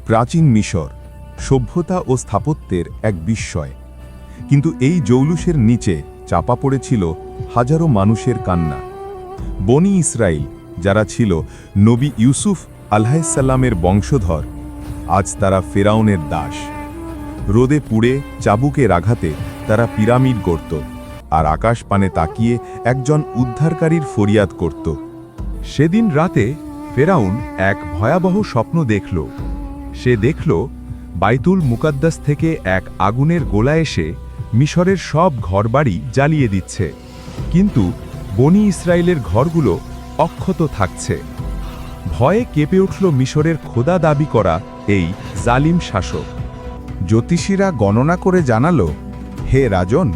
প্রাচীন মিশর সভ্যতা ও স্থাপত্যের এক বিস্ময়, কিন্তু এই জৌলুসের নিচে চাপা পড়েছিল হাজারো মানুষের কান্না। বনি ইসরাইল, যারা ছিল নবী ইউসুফ আলাইহিসসালামের বংশধর, আজ তারা ফেরাউনের দাস। রোদে পুড়ে চাবুকের আঘাতে তারা পিরামিড গড়ত, আর আকাশ পানে তাকিয়ে একজন উদ্ধারকারীর ফরিয়াদ করত। সেদিন রাতে ফেরাউন এক ভয়াবহ স্বপ্ন দেখল। সে দেখল বাইতুল মুকাদ্দাস থেকে এক আগুনের গোলা এসে মিশরের সব ঘরবাড়ি জ্বালিয়ে দিচ্ছে, কিন্তু বনি ইসরায়েলের ঘরগুলো অক্ষত থাকছে। ভয়ে কেঁপে উঠল মিশরের খোদা দাবি করা এই জালিম শাসক। জ্যোতিষীরা গণনা করে জানালো, হে রাজন,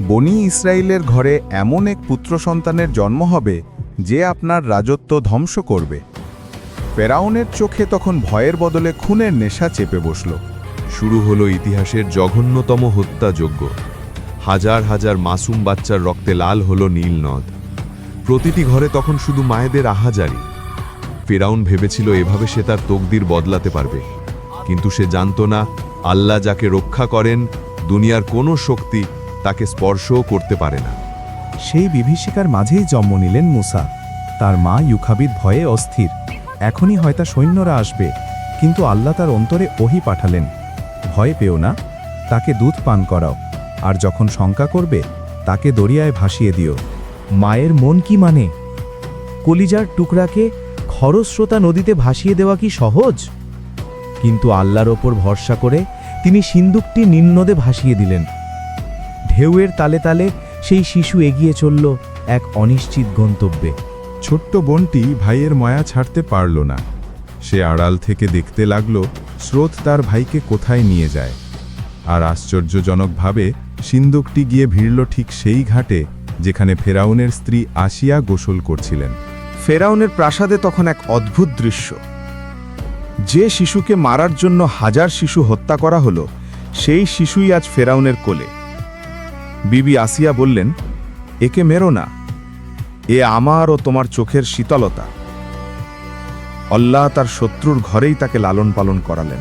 বনি ইসরায়েলের ঘরে এমন এক পুত্র সন্তানের জন্ম হবে যে আপনার রাজত্ব ধ্বংস করবে। ফেরাউনের চোখে তখন ভয়ের বদলে খুনের নেশা চেপে বসল। শুরু হলো ইতিহাসের জঘন্যতম হত্যাযজ্ঞ। হাজার হাজার মাসুম বাচ্চার রক্তে লাল হলো নীল নদ। প্রতিটি ঘরে তখন শুধু মায়েদের আহাজারি। ফেরাউন ভেবেছিল এভাবে সে তার তকদির বদলাতে পারবে, কিন্তু সে জানত না আল্লাহ যাকে রক্ষা করেন, দুনিয়ার কোনো শক্তি তাকে স্পর্শও করতে পারে না। সেই বিভীষিকার মাঝেই জন্ম নিলেন মুসা। তার মা ইউখাবিদ ভয়ে অস্থির। এখনই হয়তো সৈন্যরা আসবে, কিন্তু আল্লাহ তার অন্তরে ওহী পাঠালেন, ভয় পেও না, তাকে দুধ পান করাও, আর যখন শঙ্কা করবে তাকে দরিয়ায় ভাসিয়ে দিও। মায়ের মন কি মানে? কলিজার টুকরাকে খরস্রোতা নদীতে ভাসিয়ে দেওয়া কি সহজ? কিন্তু আল্লাহর ওপর ভরসা করে তিনি সিন্দুকটি নিম্নদে ভাসিয়ে দিলেন। ঢেউয়ের তালে তালে সেই শিশু এগিয়ে চলল এক অনিশ্চিত গন্তব্যে। ছোট্ট বোনটি ভাইয়ের মায়া ছাড়তে পারল না। সে আড়াল থেকে দেখতে লাগল স্রোত তার ভাইকে কোথায় নিয়ে যায়। আর আশ্চর্যজনকভাবে সিন্দুকটি গিয়ে ভিড়ল ঠিক সেই ঘাটে যেখানে ফেরাউনের স্ত্রী আসিয়া গোসল করছিলেন। ফেরাউনের প্রাসাদে তখন এক অদ্ভুত দৃশ্য। যে শিশুকে মারার জন্য হাজার শিশু হত্যা করা হলো, সেই শিশুই আজ ফেরাউনের কোলে। বিবি আসিয়া বললেন, একে মেরো না, এ আমার ও তোমার চোখের শীতলতা। আল্লাহ তার শত্রুর ঘরেই তাকে লালন পালন করালেন।